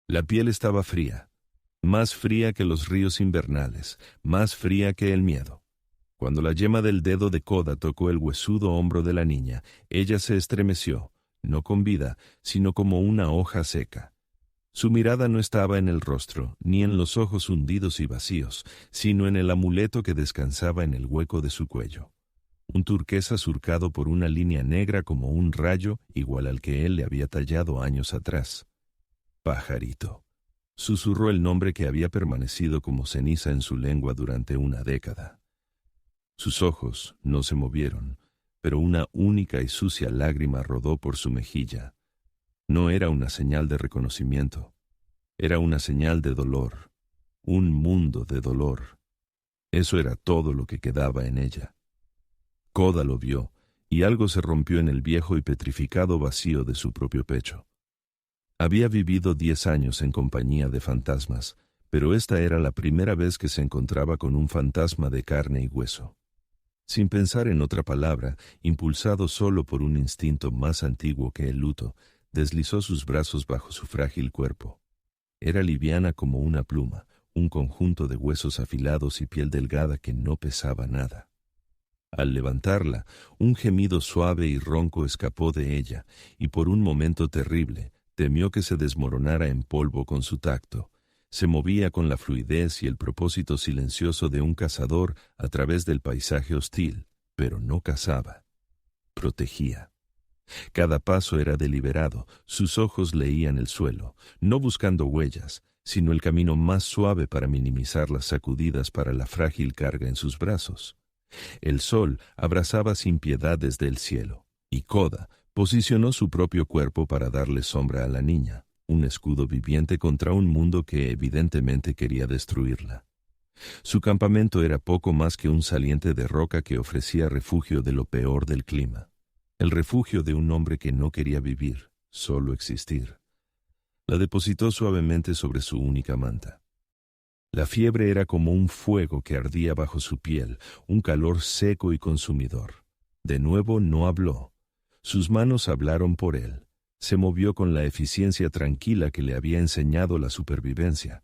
La piel estaba fría, más fría que los ríos invernales, más fría que el miedo. Cuando la yema del dedo de Koda tocó el huesudo hombro de la niña, ella se estremeció, no con vida, sino como una hoja seca. Su mirada no estaba en el rostro, ni en los ojos hundidos y vacíos, sino en el amuleto que descansaba en el hueco de su cuello. Un turquesa surcado por una línea negra como un rayo, igual al que él le había tallado años atrás. Pajarito. Susurró el nombre que había permanecido como ceniza en su lengua durante una década. Sus ojos no se movieron, pero una única y sucia lágrima rodó por su mejilla. No era una señal de reconocimiento, era una señal de dolor, un mundo de dolor. Eso era todo lo que quedaba en ella. Koda lo vio, y algo se rompió en el viejo y petrificado vacío de su propio pecho. Había vivido 10 años en compañía de fantasmas, pero esta era la primera vez que se encontraba con un fantasma de carne y hueso. Sin pensar en otra palabra, impulsado solo por un instinto más antiguo que el luto, deslizó sus brazos bajo su frágil cuerpo. Era liviana como una pluma, un conjunto de huesos afilados y piel delgada que no pesaba nada. Al levantarla, un gemido suave y ronco escapó de ella, y por un momento terrible, temió que se desmoronara en polvo con su tacto. Se movía con la fluidez y el propósito silencioso de un cazador a través del paisaje hostil, pero no cazaba. Protegía. Cada paso era deliberado, sus ojos leían el suelo, no buscando huellas, sino el camino más suave para minimizar las sacudidas para la frágil carga en sus brazos. El sol abrazaba sin piedad desde el cielo, y Koda posicionó su propio cuerpo para darle sombra a la niña, un escudo viviente contra un mundo que evidentemente quería destruirla. Su campamento era poco más que un saliente de roca que ofrecía refugio de lo peor del clima, el refugio de un hombre que no quería vivir, solo existir. La depositó suavemente sobre su única manta. La fiebre era como un fuego que ardía bajo su piel, un calor seco y consumidor. De nuevo no habló. Sus manos hablaron por él. Se movió con la eficiencia tranquila que le había enseñado la supervivencia.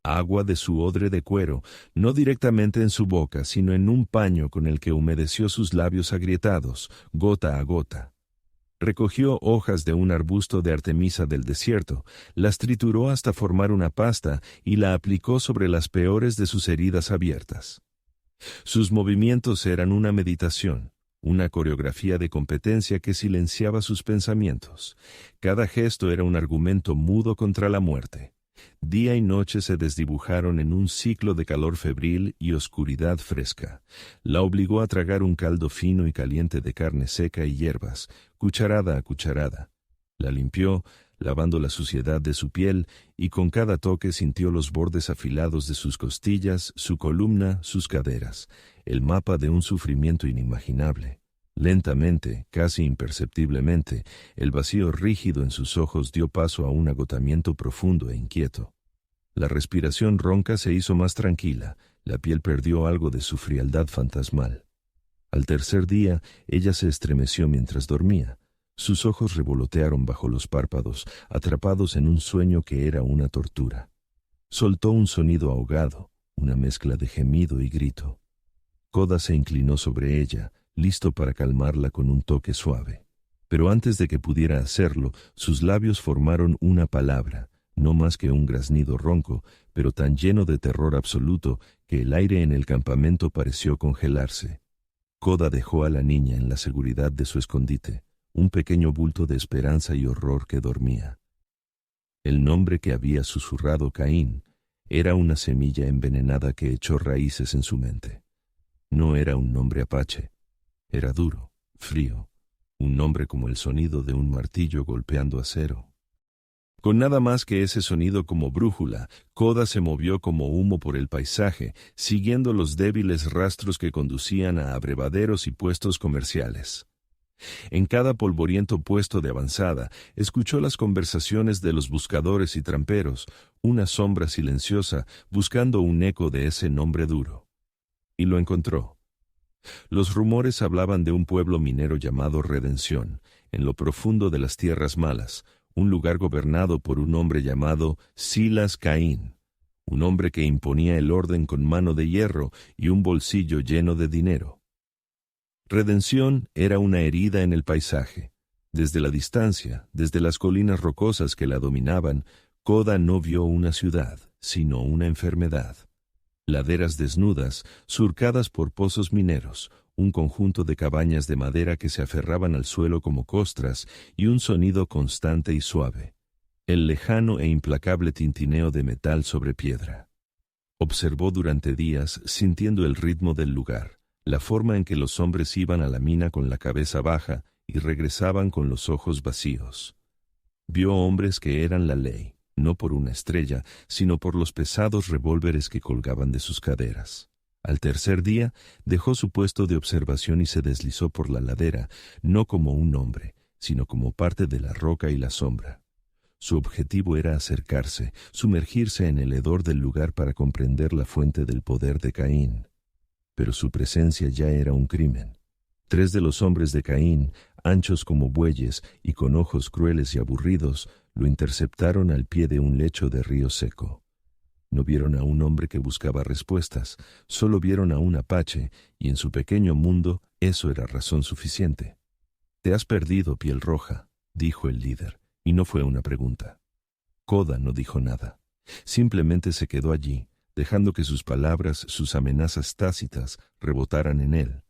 Agua de su odre de cuero, no directamente en su boca, sino en un paño con el que humedeció sus labios agrietados, gota a gota. Recogió hojas de un arbusto de artemisa del desierto, las trituró hasta formar una pasta y la aplicó sobre las peores de sus heridas abiertas. Sus movimientos eran una meditación, una coreografía de competencia que silenciaba sus pensamientos. Cada gesto era un argumento mudo contra la muerte. Día y noche se desdibujaron en un ciclo de calor febril y oscuridad fresca. La obligó a tragar un caldo fino y caliente de carne seca y hierbas, cucharada a cucharada. La limpió, lavando la suciedad de su piel, y con cada toque sintió los bordes afilados de sus costillas, su columna, sus caderas, el mapa de un sufrimiento inimaginable. Lentamente, casi imperceptiblemente, el vacío rígido en sus ojos dio paso a un agotamiento profundo e inquieto. La respiración ronca se hizo más tranquila, la piel perdió algo de su frialdad fantasmal. Al tercer día, ella se estremeció mientras dormía. Sus ojos revolotearon bajo los párpados, atrapados en un sueño que era una tortura. Soltó un sonido ahogado, una mezcla de gemido y grito. Koda se inclinó sobre ella, listo para calmarla con un toque suave. Pero antes de que pudiera hacerlo, sus labios formaron una palabra, no más que un graznido ronco, pero tan lleno de terror absoluto que el aire en el campamento pareció congelarse. Koda dejó a la niña en la seguridad de su escondite, un pequeño bulto de esperanza y horror que dormía. El nombre que había susurrado Caín era una semilla envenenada que echó raíces en su mente. No era un nombre apache. Era duro, frío, un nombre como el sonido de un martillo golpeando acero. Con nada más que ese sonido como brújula, Koda se movió como humo por el paisaje, siguiendo los débiles rastros que conducían a abrevaderos y puestos comerciales. En cada polvoriento puesto de avanzada, escuchó las conversaciones de los buscadores y tramperos, una sombra silenciosa buscando un eco de ese nombre duro. Y lo encontró. Los rumores hablaban de un pueblo minero llamado Redención, en lo profundo de las tierras malas, un lugar gobernado por un hombre llamado Silas Caín, un hombre que imponía el orden con mano de hierro y un bolsillo lleno de dinero. Redención era una herida en el paisaje. Desde la distancia, desde las colinas rocosas que la dominaban, Coda no vio una ciudad, sino una enfermedad. Laderas desnudas, surcadas por pozos mineros, un conjunto de cabañas de madera que se aferraban al suelo como costras y un sonido constante y suave, el lejano e implacable tintineo de metal sobre piedra. Observó durante días, sintiendo el ritmo del lugar, la forma en que los hombres iban a la mina con la cabeza baja y regresaban con los ojos vacíos. Vio hombres que eran la ley, no por una estrella, sino por los pesados revólveres que colgaban de sus caderas. Al tercer día, dejó su puesto de observación y se deslizó por la ladera, no como un hombre, sino como parte de la roca y la sombra. Su objetivo era acercarse, sumergirse en el hedor del lugar para comprender la fuente del poder de Caín. Pero su presencia ya era un crimen. 3 de los hombres de Caín, anchos como bueyes y con ojos crueles y aburridos, lo interceptaron al pie de un lecho de río seco. No vieron a un hombre que buscaba respuestas, solo vieron a un apache, y en su pequeño mundo eso era razón suficiente. «Te has perdido, piel roja», dijo el líder, y no fue una pregunta. Coda no dijo nada. Simplemente se quedó allí, dejando que sus palabras, sus amenazas tácitas, rebotaran en él.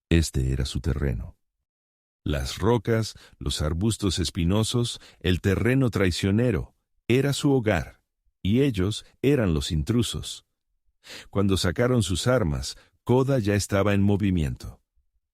Este era su terreno. Las rocas, los arbustos espinosos, el terreno traicionero, era su hogar, y ellos eran los intrusos. Cuando sacaron sus armas, Coda ya estaba en movimiento.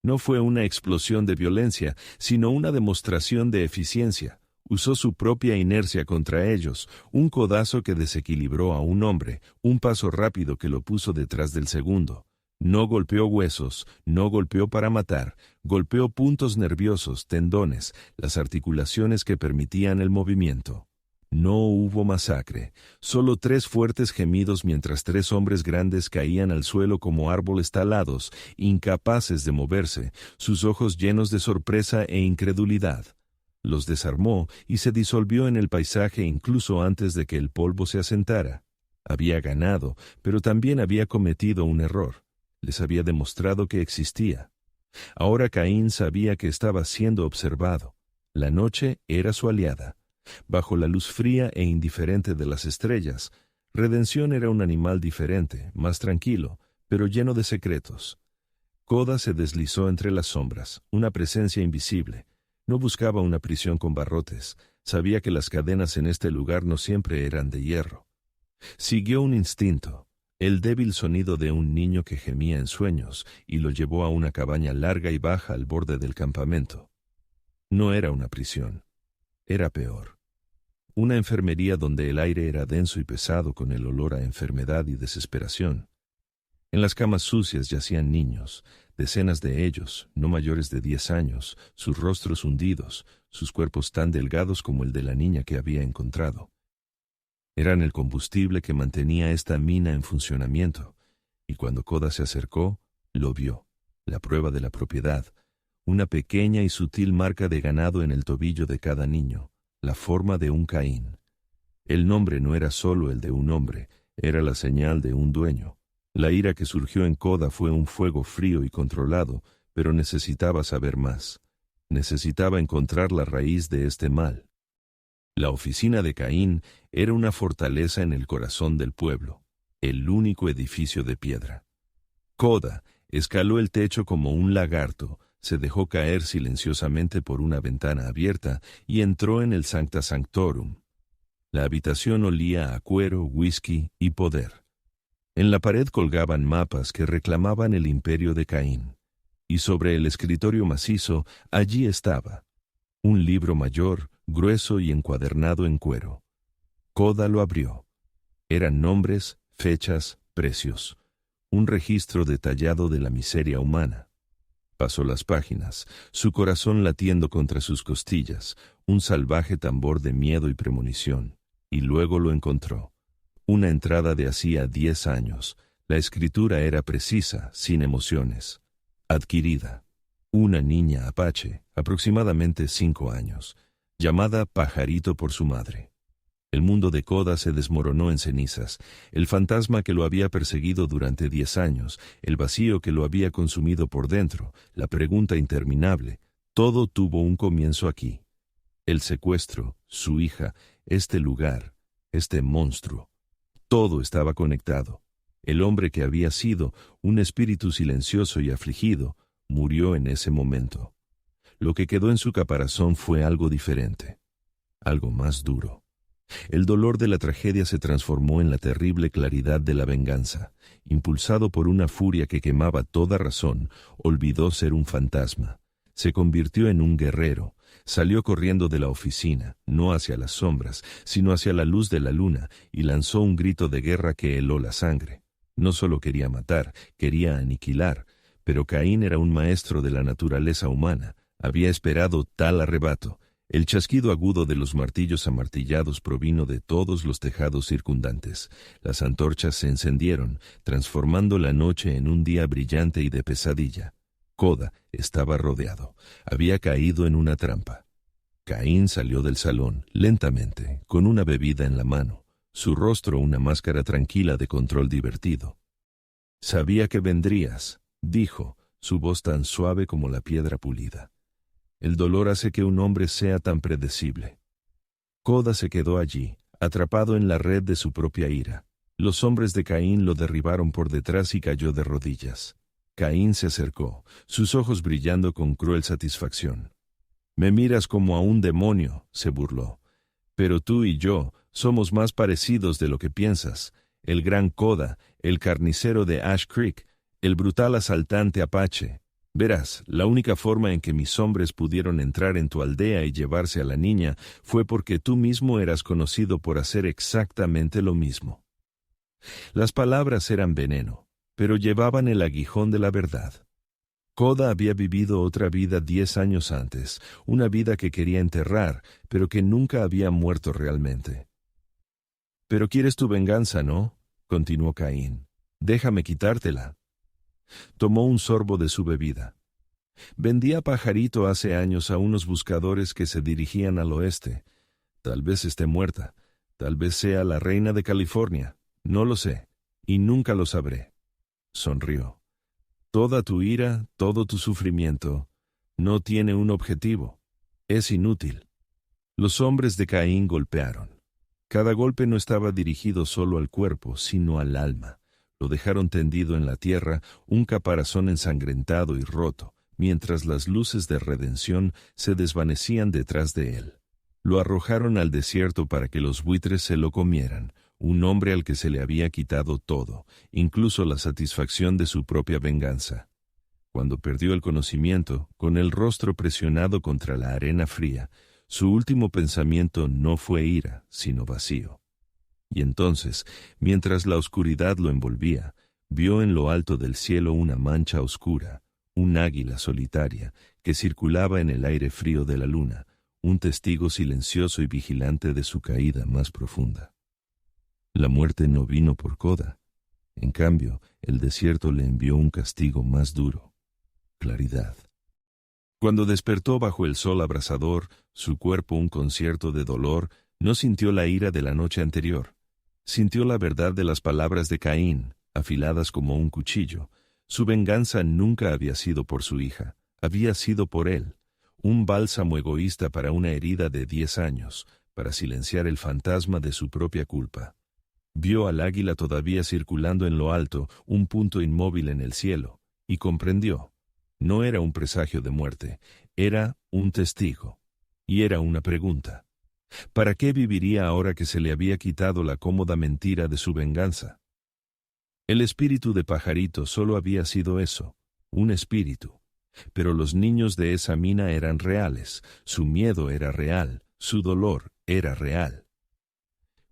No fue una explosión de violencia, sino una demostración de eficiencia. Usó su propia inercia contra ellos, un codazo que desequilibró a un hombre, un paso rápido que lo puso detrás del segundo. No golpeó huesos, no golpeó para matar, golpeó puntos nerviosos, tendones, las articulaciones que permitían el movimiento. No hubo masacre, solo 3 fuertes gemidos mientras 3 hombres grandes caían al suelo como árboles talados, incapaces de moverse, sus ojos llenos de sorpresa e incredulidad. Los desarmó y se disolvió en el paisaje incluso antes de que el polvo se asentara. Había ganado, pero también había cometido un error. Les había demostrado que existía. Ahora Caín sabía que estaba siendo observado. La noche era su aliada. Bajo la luz fría e indiferente de las estrellas, Redención era un animal diferente, más tranquilo, pero lleno de secretos. Coda se deslizó entre las sombras, una presencia invisible. No buscaba una prisión con barrotes. Sabía que las cadenas en este lugar no siempre eran de hierro. Siguió un instinto, el débil sonido de un niño que gemía en sueños, y lo llevó a una cabaña larga y baja al borde del campamento. No era una prisión. Era peor. Una enfermería donde el aire era denso y pesado con el olor a enfermedad y desesperación. En las camas sucias yacían niños, decenas de ellos, no mayores de 10 años, sus rostros hundidos, sus cuerpos tan delgados como el de la niña que había encontrado. Eran el combustible que mantenía esta mina en funcionamiento, y cuando Coda se acercó, lo vio, la prueba de la propiedad, una pequeña y sutil marca de ganado en el tobillo de cada niño, la forma de un Caín. El nombre no era solo el de un hombre, era la señal de un dueño. La ira que surgió en Coda fue un fuego frío y controlado, pero necesitaba saber más. Necesitaba encontrar la raíz de este mal. La oficina de Caín era una fortaleza en el corazón del pueblo, el único edificio de piedra. Coda escaló el techo como un lagarto, se dejó caer silenciosamente por una ventana abierta y entró en el Sancta Sanctorum. La habitación olía a cuero, whisky y poder. En la pared colgaban mapas que reclamaban el imperio de Caín, y sobre el escritorio macizo allí estaba, un libro mayor, grueso y encuadernado en cuero. Coda lo abrió. Eran nombres, fechas, precios, un registro detallado de la miseria humana. Pasó las páginas, su corazón latiendo contra sus costillas, un salvaje tambor de miedo y premonición, y luego lo encontró. Una entrada de hacía 10 años. La escritura era precisa, sin emociones. Adquirida. Una niña apache, aproximadamente 5 años. llamada Pajarito por su madre. El mundo de Koda se desmoronó en cenizas. El fantasma que lo había perseguido durante 10 años, el vacío que lo había consumido por dentro, la pregunta interminable, todo tuvo un comienzo aquí. El secuestro, su hija, este lugar, este monstruo. Todo estaba conectado. El hombre que había sido un espíritu silencioso y afligido, murió en ese momento. Lo que quedó en su caparazón fue algo diferente, algo más duro. El dolor de la tragedia se transformó en la terrible claridad de la venganza. Impulsado por una furia que quemaba toda razón, olvidó ser un fantasma. Se convirtió en un guerrero. Salió corriendo de la oficina, no hacia las sombras, sino hacia la luz de la luna, y lanzó un grito de guerra que heló la sangre. No solo quería matar, quería aniquilar, pero Caín era un maestro de la naturaleza humana. Había esperado tal arrebato. El chasquido agudo de los martillos amartillados provino de todos los tejados circundantes. Las antorchas se encendieron, transformando la noche en un día brillante y de pesadilla. Koda estaba rodeado. Había caído en una trampa. Caín salió del salón, lentamente, con una bebida en la mano, su rostro una máscara tranquila de control divertido. «Sabía que vendrías», dijo, su voz tan suave como la piedra pulida. «El dolor hace que un hombre sea tan predecible». Koda se quedó allí, atrapado en la red de su propia ira. Los hombres de Caín lo derribaron por detrás y cayó de rodillas. Caín se acercó, sus ojos brillando con cruel satisfacción. «Me miras como a un demonio», se burló. «Pero tú y yo somos más parecidos de lo que piensas. El gran Koda, el carnicero de Ash Creek, el brutal asaltante apache. Verás, la única forma en que mis hombres pudieron entrar en tu aldea y llevarse a la niña fue porque tú mismo eras conocido por hacer exactamente lo mismo». Las palabras eran veneno, pero llevaban el aguijón de la verdad. Koda había vivido otra vida 10 años antes, una vida que quería enterrar, pero que nunca había muerto realmente. «Pero quieres tu venganza, ¿no?», continuó Caín. «Déjame quitártela». Tomó un sorbo de su bebida. «Vendía Pajarito hace años a unos buscadores que se dirigían al oeste. Tal vez esté muerta, tal vez sea la reina de California, no lo sé, y nunca lo sabré». Sonrió. «Toda tu ira, todo tu sufrimiento, no tiene un objetivo. Es inútil». Los hombres de Caín golpearon. Cada golpe no estaba dirigido solo al cuerpo, sino al alma. Lo dejaron tendido en la tierra, un caparazón ensangrentado y roto, mientras las luces de redención se desvanecían detrás de él. Lo arrojaron al desierto para que los buitres se lo comieran, un hombre al que se le había quitado todo, incluso la satisfacción de su propia venganza. Cuando perdió el conocimiento, con el rostro presionado contra la arena fría, su último pensamiento no fue ira, sino vacío. Y entonces, mientras la oscuridad lo envolvía, vio en lo alto del cielo una mancha oscura, un águila solitaria, que circulaba en el aire frío de la luna, un testigo silencioso y vigilante de su caída más profunda. La muerte no vino por Koda. En cambio, el desierto le envió un castigo más duro: claridad. Cuando despertó bajo el sol abrasador, su cuerpo un concierto de dolor, no sintió la ira de la noche anterior. Sintió la verdad de las palabras de Caín, afiladas como un cuchillo. Su venganza nunca había sido por su hija, había sido por él. Un bálsamo egoísta para una herida de 10 años, para silenciar el fantasma de su propia culpa. Vio al águila todavía circulando en lo alto, un punto inmóvil en el cielo, y comprendió. No era un presagio de muerte, era un testigo. Y era una pregunta. ¿Para qué viviría ahora que se le había quitado la cómoda mentira de su venganza? El espíritu de Pajarito solo había sido eso, un espíritu. Pero los niños de esa mina eran reales, su miedo era real, su dolor era real.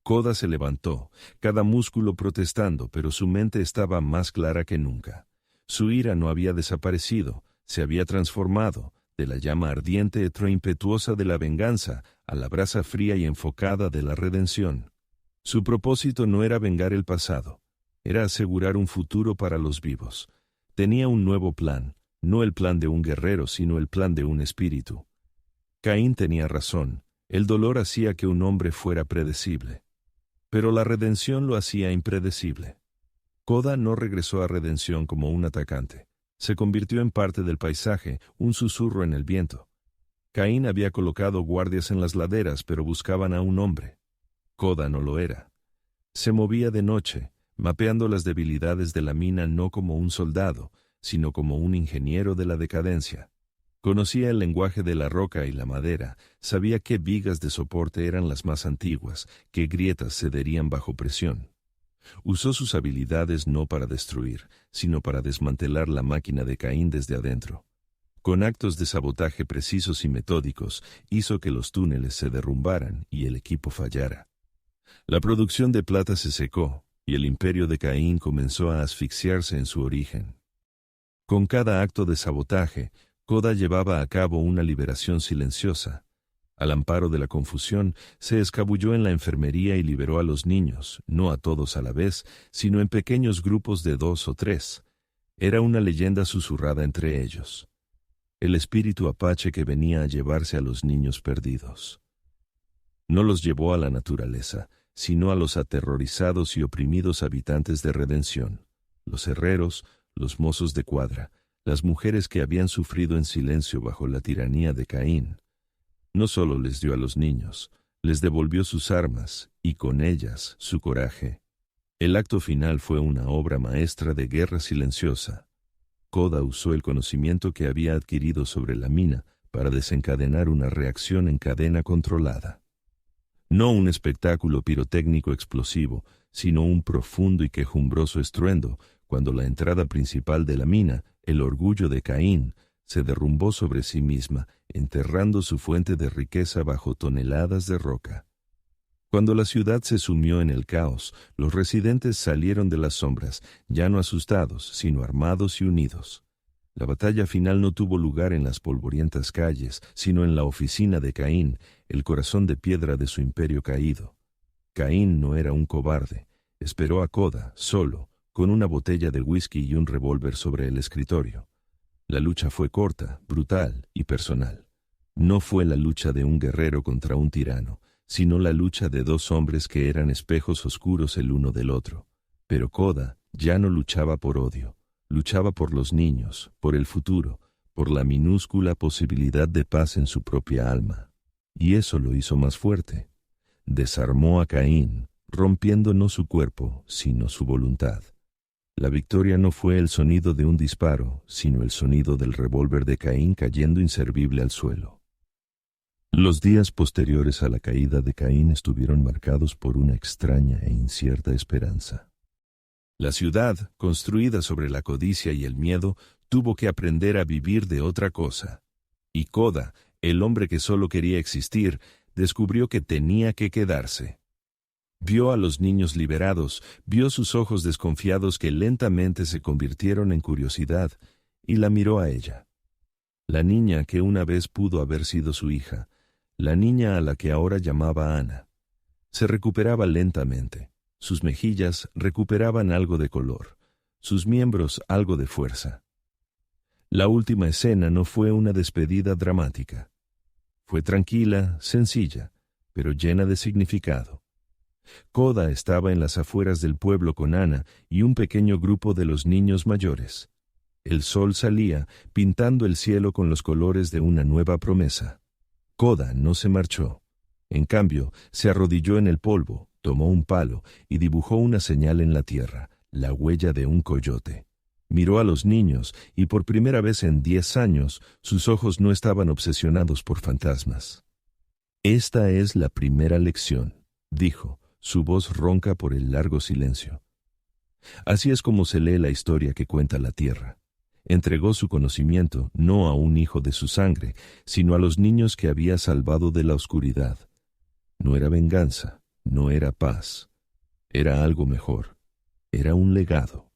Koda se levantó, cada músculo protestando, pero su mente estaba más clara que nunca. Su ira no había desaparecido, se había transformado, de la llama ardiente e impetuosa de la venganza a la brasa fría y enfocada de la redención. Su propósito no era vengar el pasado, era asegurar un futuro para los vivos. Tenía un nuevo plan, no el plan de un guerrero, sino el plan de un espíritu. Caín tenía razón, El dolor hacía que un hombre fuera predecible, pero la redención lo hacía impredecible. Koda no regresó a redención como un atacante. Se convirtió en parte del paisaje, un susurro en el viento. Caín había colocado guardias en las laderas, pero buscaban a un hombre. Koda no lo era. Se movía de noche, mapeando las debilidades de la mina no como un soldado, sino como un ingeniero de la decadencia. Conocía el lenguaje de la roca y la madera, sabía qué vigas de soporte eran las más antiguas, qué grietas cederían bajo presión. Usó sus habilidades no para destruir, sino para desmantelar la máquina de Caín desde adentro. Con actos de sabotaje precisos y metódicos, hizo que los túneles se derrumbaran y el equipo fallara. La producción de plata se secó, y el imperio de Caín comenzó a asfixiarse en su origen. Con cada acto de sabotaje, Koda llevaba a cabo una liberación silenciosa. Al amparo de la confusión, se escabulló en la enfermería y liberó a los niños, no a todos a la vez, sino en pequeños grupos de 2 o 3. Era una leyenda susurrada entre ellos. El espíritu apache que venía a llevarse a los niños perdidos. No los llevó a la naturaleza, sino a los aterrorizados y oprimidos habitantes de Redención, los herreros, los mozos de cuadra, las mujeres que habían sufrido en silencio bajo la tiranía de Caín. No solo les dio a los niños, les devolvió sus armas y con ellas su coraje. El acto final fue una obra maestra de guerra silenciosa. Koda usó el conocimiento que había adquirido sobre la mina para desencadenar una reacción en cadena controlada. No un espectáculo pirotécnico explosivo, sino un profundo y quejumbroso estruendo, cuando la entrada principal de la mina, el orgullo de Caín, se derrumbó sobre sí misma, enterrando su fuente de riqueza bajo toneladas de roca. Cuando la ciudad se sumió en el caos, los residentes salieron de las sombras, ya no asustados, sino armados y unidos. La batalla final no tuvo lugar en las polvorientas calles, sino en la oficina de Caín, el corazón de piedra de su imperio caído. Caín no era un cobarde. Esperó a Koda, solo, con una botella de whisky y un revólver sobre el escritorio. La lucha fue corta, brutal y personal. No fue la lucha de un guerrero contra un tirano, sino la lucha de 2 hombres que eran espejos oscuros el uno del otro. Pero Koda ya no luchaba por odio, luchaba por los niños, por el futuro, por la minúscula posibilidad de paz en su propia alma. Y eso lo hizo más fuerte. Desarmó a Caín, rompiendo no su cuerpo, sino su voluntad. La victoria no fue el sonido de un disparo, sino el sonido del revólver de Caín cayendo inservible al suelo. Los días posteriores a la caída de Caín estuvieron marcados por una extraña e incierta esperanza. La ciudad, construida sobre la codicia y el miedo, tuvo que aprender a vivir de otra cosa. Y Koda, el hombre que solo quería existir, descubrió que tenía que quedarse. Vio a los niños liberados, vio sus ojos desconfiados que lentamente se convirtieron en curiosidad, y la miró a ella. La niña que una vez pudo haber sido su hija, la niña a la que ahora llamaba Ana. Se recuperaba lentamente. Sus mejillas recuperaban algo de color, sus miembros algo de fuerza. La última escena no fue una despedida dramática. Fue tranquila, sencilla, pero llena de significado. Koda estaba en las afueras del pueblo con Ana y un pequeño grupo de los niños mayores. El sol salía, pintando el cielo con los colores de una nueva promesa. Koda no se marchó. En cambio, se arrodilló en el polvo, tomó un palo y dibujó una señal en la tierra, la huella de un coyote. Miró a los niños y por primera vez en 10 años sus ojos no estaban obsesionados por fantasmas. «Esta es la primera lección», dijo, su voz ronca por el largo silencio. Así es como se lee la historia que cuenta la tierra. Entregó su conocimiento no a un hijo de su sangre, sino a los niños que había salvado de la oscuridad. No era venganza, no era paz. Era algo mejor. Era un legado.